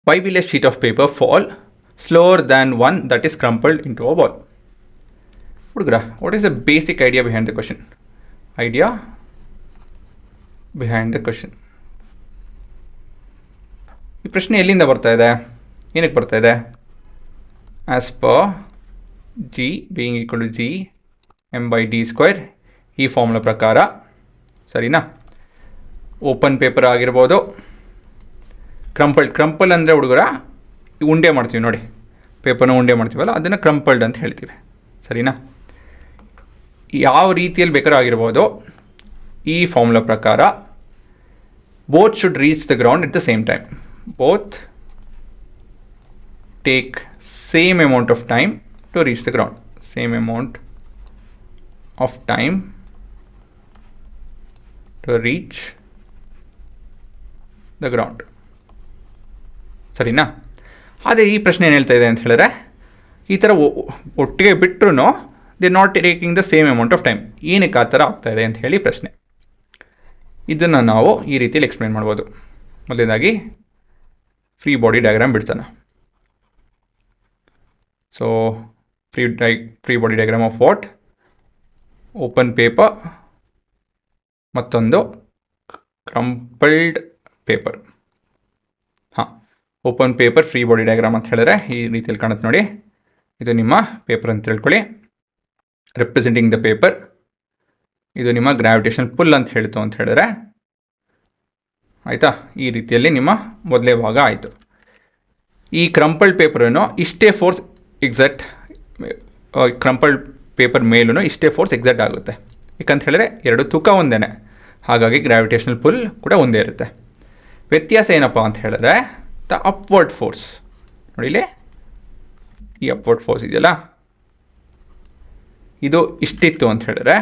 Why will a sheet of paper fall slower than one that is crumpled into a ball? Hudugra, what is the basic idea behind the question? Idea behind the question. ಈ ಪ್ರಶ್ನೆ ಎಲ್ಲಿಂದ ಬರ್ತಾ ಇದೆ, ಏನಕ್ಕೆ ಬರ್ತಾ ಇದೆ? As per G being equal to G M by D square, ಈ formula ಪ್ರಕಾರ, ಸರಿನಾ? ಓಪನ್ ಪೇಪರ್ ಆಗಿರ್ಬೋದು, ಕ್ರಂಪಲ್ ಅಂದರೆ ಹುಡುಗರ ಉಂಡೆ ಮಾಡ್ತೀವಿ ನೋಡಿ, ಪೇಪರ್ನ ಉಂಡೆ ಮಾಡ್ತೀವಲ್ಲ ಅದನ್ನು ಕ್ರಂಪಲ್ಡ್ ಅಂತ ಹೇಳ್ತೀವಿ, ಸರಿನಾ? ಯಾವ ರೀತಿಯಲ್ಲಿ ಬೇಕಾದ್ರೂ ಆಗಿರ್ಬೋದು, ಈ ಫಾರ್ಮುಲಾ ಪ್ರಕಾರ both should reach the ground at the same time. Both take same amount of time to reach the ground. Same amount of time to reach the ground. ಸರಿನಾ? ಅದೇ ಈ ಪ್ರಶ್ನೆ ಏನು ಹೇಳ್ತಾ ಇದೆ ಅಂತ ಹೇಳಿದ್ರೆ, ಈ ಥರ ಒಟ್ಟಿಗೆ ಬಿಟ್ಟರು they not taking the same amount of time. ಏನಕ್ಕೆ ಆ ಥರ ಆಗ್ತಾ ಇದೆ ಅಂತ ಹೇಳಿ ಪ್ರಶ್ನೆ. ಇದನ್ನು ನಾವು ಈ ರೀತಿಯಲ್ಲಿ ಎಕ್ಸ್ಪ್ಲೇನ್ ಮಾಡ್ಬೋದು. ಮೊದಲನೇದಾಗಿ ಫ್ರೀ ಬಾಡಿ ಡಯಾಗ್ರಾಮ್ ಬಿಡ್ತಾನೆ. So free body diagram of what? Open paper, ಮತ್ತೊಂದು ಕ್ರಂಪಲ್ಡ್ ಪೇಪರ್. ಹಾಂ, open paper free body diagram ಅಂತ ಹೇಳಿದ್ರೆ ಈ ರೀತಿಯಲ್ಲಿ ಕಾಣುತ್ತೆ ನೋಡಿ. ಇದು ನಿಮ್ಮ ಪೇಪರ್ ಅಂತ ತಿಳ್ಕೊಳ್ಳಿ, ರೆಪ್ರೆಸೆಂಟಿಂಗ್ ದ ಪೇಪರ್. ಇದು ನಿಮ್ಮ ಗ್ರಾವಿಟೇಷನ್ ಪುಲ್ ಅಂತ ಹೇಳ್ತು ಅಂತ ಹೇಳಿದ್ರೆ ಆಯಿತಾ. ಈ ರೀತಿಯಲ್ಲಿ ನಿಮ್ಮ ಮೊದಲೇ ಭಾಗ ಆಯಿತು. ಈ ಕ್ರಂಪಲ್ಡ್ ಪೇಪರನ್ನು ಇಷ್ಟೇ ಫೋರ್ಸ್ ಎಕ್ಸಾಕ್ಟ್, ಕ್ರಂಪಲ್ಡ್ ಪೇಪರ್ ಮೇಲೂ ಇಷ್ಟೇ ಫೋರ್ಸ್ ಎಕ್ಸಾಕ್ಟ್ ಆಗುತ್ತೆ. ಯಾಕಂತ ಹೇಳಿದ್ರೆ ಎರಡು ತೂಕ ಒಂದೇ, ಹಾಗಾಗಿ ಗ್ರಾವಿಟೇಷನಲ್ ಪುಲ್ ಕೂಡ ಒಂದೇ ಇರುತ್ತೆ. ವ್ಯತ್ಯಾಸ ಏನಪ್ಪ ಅಂತ ಹೇಳಿದ್ರೆ ದ ಅಪ್ವರ್ಡ್ ಫೋರ್ಸ್. ನೋಡಿಲಿ, ಈ ಅಪ್ವರ್ಡ್ ಫೋರ್ಸ್ ಇದೆಯಲ್ಲ, ಇದು ಇಷ್ಟಿತ್ತು ಅಂತ ಹೇಳಿದ್ರೆ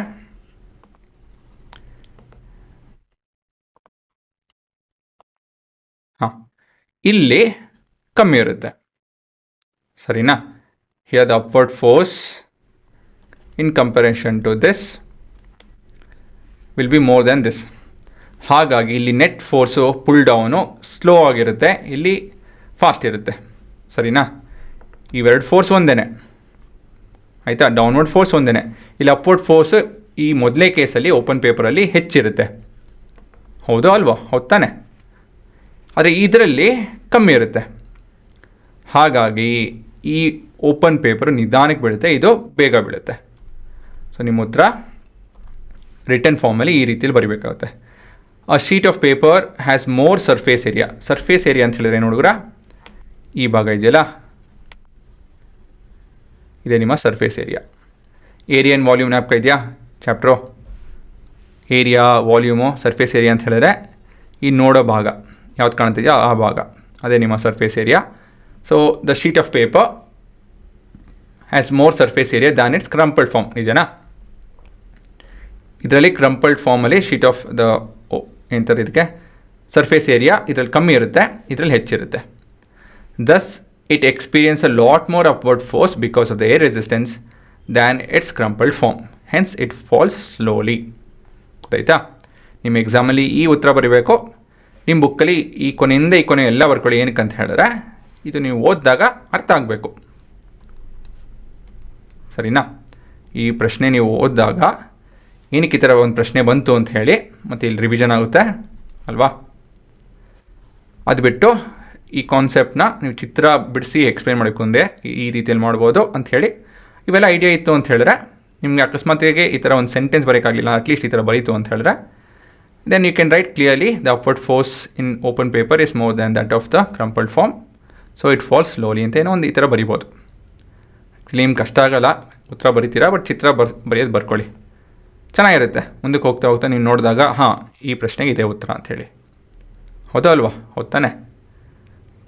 ಹಾಂ, ಇಲ್ಲಿ ಕಮ್ಮಿ ಇರುತ್ತೆ, ಸರಿನಾ? Here the upward force in comparison to this will be more than this. ಹಾಗಾಗಿ ಇಲ್ಲಿ net force pull down slow ಆಗಿರುತ್ತೆ, ಇಲ್ಲಿ ಫಾಸ್ಟ್ ಇರುತ್ತೆ, ಸರಿನಾ? ಇವೆರಡು ಫೋರ್ಸ್ ಒಂದೇ ಆಯಿತಾ. ಡೌನ್ವರ್ಡ್ ಫೋರ್ಸ್ ಒಂದೇ, ಇಲ್ಲಿ ಅಪ್ವರ್ಡ್ ಫೋರ್ಸು ಈ ಮೊದಲೇ ಕೇಸಲ್ಲಿ ಓಪನ್ ಪೇಪರಲ್ಲಿ ಹೆಚ್ಚಿರುತ್ತೆ. ಹೌದೋ ಅಲ್ವೋ? ಹೌದು ತಾನೆ? ಆದರೆ ಇದರಲ್ಲಿ ಕಮ್ಮಿ ಇರುತ್ತೆ. ಹಾಗಾಗಿ ಈ ಓಪನ್ ಪೇಪರು ನಿಧಾನಕ್ಕೆ ಬೀಳುತ್ತೆ, ಇದು ಬೇಗ ಬೀಳುತ್ತೆ. ಸೊ ನಿಮ್ಮ ಉತ್ತರ ರಿಟರ್ನ್ ಫಾರ್ಮಲ್ಲಿ ಈ ರೀತಿಯಲ್ಲಿ ಬರೀಬೇಕಾಗುತ್ತೆ. A sheet of paper has more surface area. Surface area ಅಂತ ಹೇಳಿದ್ರೆ ಏನು ಹುಡುಗರ? ಈ ಭಾಗ ಇದೆಯಲ್ಲ, ಇದೆ ನಿಮ್ಮ surface area. Area and volume ಜ್ಞಾಪಕ ಇದೆಯಾ chapter? Area, volume, surface area ಅಂತ ಹೇಳಿದ್ರೆ ಈ ನೋಡೋ ಭಾಗ ಯಾವ್ದು ಕಾಣ್ತಿದೆಯೋ ಆ ಭಾಗ, ಅದೇ ನಿಮ್ಮ surface area. So the sheet of paper has more surface area than its crumpled form. ನಿಜನಾ? ಇದರಲ್ಲಿ ಕ್ರಂಪಲ್ಡ್ ಫಾರ್ಮಲ್ಲಿ ಶೀಟ್ ಆಫ್ ದ ಎಂತಾರೆ ಇದಕ್ಕೆ ಸರ್ಫೇಸ್ ಏರಿಯಾ ಇದರಲ್ಲಿ ಕಮ್ಮಿ ಇರುತ್ತೆ, ಇದರಲ್ಲಿ ಹೆಚ್ಚಿರುತ್ತೆ. Thus it experience a lot more upward force because of the air resistance than its crumpled form, hence it falls slowly. ಗೊತ್ತಾಯ್ತಾ? ನಿಮ್ಮ ಎಕ್ಸಾಮಲ್ಲಿ ಈ ಉತ್ತರ ಬರೀಬೇಕು. ನಿಮ್ಮ ಬುಕ್ಕಲ್ಲಿ ಈ ಕೊನೆಯಿಂದ ಈ ಕೊನೆ ಎಲ್ಲ ಬರ್ಕೊಳ್ಳಿ. ಏನಕ್ಕೆ ಅಂತ ಹೇಳಿದ್ರೆ ಇದು ನೀವು ಓದಿದಾಗ ಅರ್ಥ ಆಗಬೇಕು, ಸರಿನಾ? ಈ ಪ್ರಶ್ನೆ ನೀವು ಓದಿದಾಗ ಏನಕ್ಕೆ ಈ ಥರ ಒಂದು ಪ್ರಶ್ನೆ ಬಂತು ಅಂತ ಹೇಳಿ ಮತ್ತು ಇಲ್ಲಿ ರಿವಿಷನ್ ಆಗುತ್ತೆ ಅಲ್ವಾ? ಅದು ಬಿಟ್ಟು ಈ ಕಾನ್ಸೆಪ್ಟನ್ನ ನೀವು ಚಿತ್ರ ಬಿಡಿಸಿ ಎಕ್ಸ್ಪ್ಲೇನ್ ಮಾಡಬೇಕು ಈ ರೀತಿಯಲ್ಲಿ ಮಾಡ್ಬೋದು ಅಂಥೇಳಿ ಇವೆಲ್ಲ ಐಡಿಯಾ ಇತ್ತು ಅಂತ ಹೇಳಿದ್ರೆ, ನಿಮಗೆ ಅಕಸ್ಮಾತಿಗೆ ಈ ಥರ ಒಂದು ಸೆಂಟೆನ್ಸ್ ಬರೋಕ್ಕಾಗಲಿಲ್ಲ, ಅಟ್ಲೀಸ್ಟ್ ಈ ಥರ ಬರೀತು ಅಂತ ಹೇಳಿದ್ರೆ, then you can write clearly the upward force in open paper is more than that of the crumpled form, so it falls slowly ಅಂತ ಏನೋ ಒಂದು ಈ ಥರ ಬರಿಬೋದು. ಆ್ಯಕ್ಚುಲಿ ನಿಮ್ಗೆ ಕಷ್ಟ ಆಗಲ್ಲ, ಉತ್ತರ ಬರಿತೀರಾ, ಬಟ್ ಚಿತ್ರ ಬರೆಯೋದು ಬರ್ಕೊಳ್ಳಿ, ಚೆನ್ನಾಗಿರುತ್ತೆ. ಮುಂದಕ್ಕೆ ಹೋಗ್ತಾ ಹೋಗ್ತಾ ನೀವು ನೋಡಿದಾಗ ಹಾಂ ಈ ಪ್ರಶ್ನೆಗೆ ಇದೇ ಉತ್ತರ ಅಂಥೇಳಿ. ಹೌದಾ ಅಲ್ವಾ? ಹೌದು ತಾನೆ?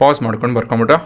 ಪಾಸ್ ಮಾಡ್ಕೊಂಡು ಬರ್ಕೊಂಬಿಟ್ರಾ?